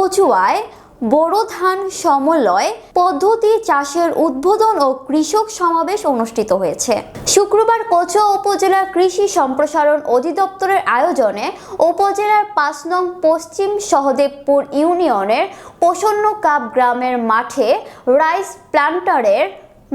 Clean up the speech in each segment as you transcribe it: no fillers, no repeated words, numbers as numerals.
কচুয়ায় বোরো ধান সমলয় পদ্ধতি চাষের উদ্বোধন ও কৃষক সমাবেশ অনুষ্ঠিত হয়েছে। শুক্রবার কচুয়া উপজেলার কৃষি সম্প্রসারণ অধিদপ্তরের আয়োজনে উপজেলার ৫ নং পশ্চিম সহদেবপুর ইউনিয়নের প্রসন্ন কাপ গ্রামের মাঠে রাইস প্ল্যান্টারের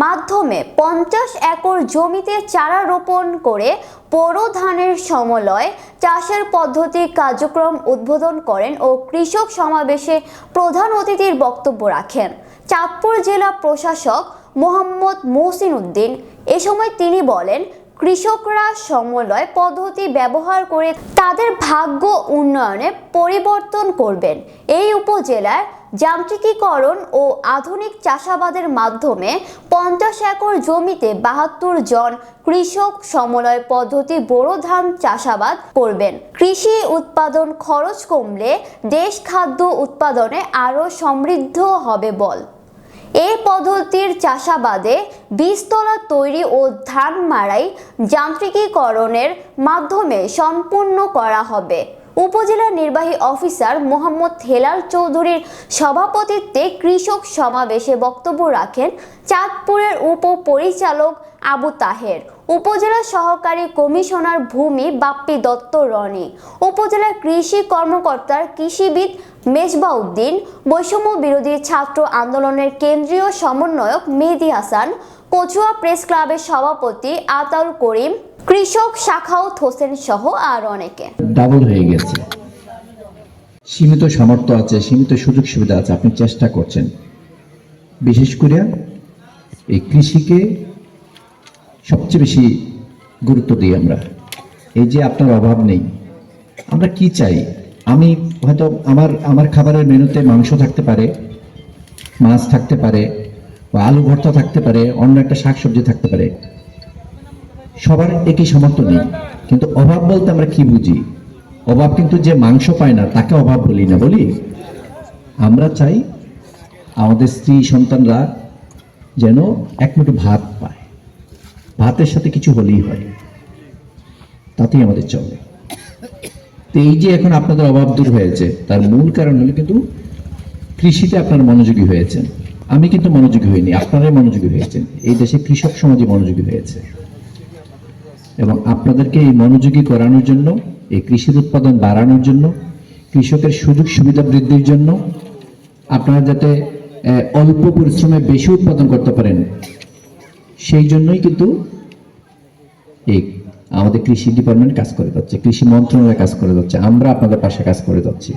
মাধ্যমে ৫০ একর জমিতে চারা রোপণ করে বোরো ধানের সমলয় চাষের পদ্ধতি কার্যক্রম উদ্বোধন করেন ও কৃষক সমাবেশে প্রধান অতিথির বক্তব্য রাখেন চাঁদপুর জেলা প্রশাসক মোহাম্মদ মহসিন উদ্দিন। এ সময় তিনি বলেন, কৃষকরা সমলয় পদ্ধতি ব্যবহার করে তাদের ভাগ্য উন্নয়নে পরিবর্তন করবেন। এই উপজেলার যান্ত্রিকীকরণ ও আধুনিক চাষাবাদের মাধ্যমে ৫০ একর জমিতে ৭২ জন কৃষক সমলয় পদ্ধতি বোরো ধান চাষাবাদ করবেন। কৃষি উৎপাদন খরচ কমলে দেশ খাদ্য উৎপাদনে আরও সমৃদ্ধ হবে বল। এই পদ্ধতির চাষাবাদে বীজতলা তৈরি ও ধান মাড়াই যান্ত্রিকীকরণের মাধ্যমে সম্পূর্ণ করা হবে। উপজেলা নির্বাহী অফিসার মোহাম্মদ হেলাল চৌধুরীর সভাপতিত্বে কৃষক সমাবেশে বক্তব্য রাখেন চাঁদপুরের উপপরিচালক আবু তাহের, উপজেলা সহকারী কমিশনার ভূমি বাপ্পি দত্ত রনি, উপজেলা কৃষি কর্মকর্তার কৃষিবিদ মেজবা উদ্দিন, বৈষম্য বিরোধী ছাত্র আন্দোলনের কেন্দ্রীয় সমন্বয়ক মেহেদী হাসান, কচুয়া প্রেস ক্লাবের সভাপতি আতাউল করিম, কৃষক শাখাউত হোসেন সহ আর অনেকে। ডাবল হয়ে গেছে। সীমিত সামর্থ্য আছে, সীমিত সুযোগ সুবিধা আছে, আপনি চেষ্টা করছেন। বিশেষ করে এই কৃষিকে সবচেয়ে বেশি গুরুত্ব দিই আমরা। এই যে আপনার অভাব নেই, আমরা কি চাই? আমি হয়তো আমার খাবারের মেনুতে মাংস থাকতে পারে, মাছ থাকতে পারে, বা আলু ভর্তা থাকতে পারে, অন্য একটা শাকসবজি থাকতে পারে। সবার একই সামর্থ্য নেই, কিন্তু অভাব বলতে আমরা কি বুঝি? অভাব কিন্তু যে মাংস পায় না তাকে অভাব বলি না, বলি আমরা চাই আমাদের স্ত্রী সন্তানরা যেন এক মুঠো ভাত পায়, ভাতের সাথে কিছু হলেই হয়, তাতেই আমাদের চলে। তো এই যে এখন আপনাদের অভাব দূর হয়েছে, তার মূল কারণ হলো কিন্তু কৃষিতে আপনারা মনোযোগী হয়েছেন। আমি কিন্তু মনোযোগী হইনি, আপনারাই মনোযোগী হয়েছেন। এই দেশে কৃষক সমাজে মনোযোগী হয়েছে এবং আপনাদেরকে এই মনোযোগী করানোর জন্য, এই কৃষির উৎপাদন বাড়ানোর জন্য, কৃষকের সুযোগ সুবিধা বৃদ্ধির জন্য, আপনারা যাতে অল্প পরিশ্রমে বেশি উৎপাদন করতে পারেন, সেই জন্যই কিন্তু এই আমাদের কৃষি ডিপার্টমেন্ট কাজ করে যাচ্ছে, কৃষি মন্ত্রণালয় কাজ করে যাচ্ছে, আমরা আপনাদের পাশে কাজ করে যাচ্ছি।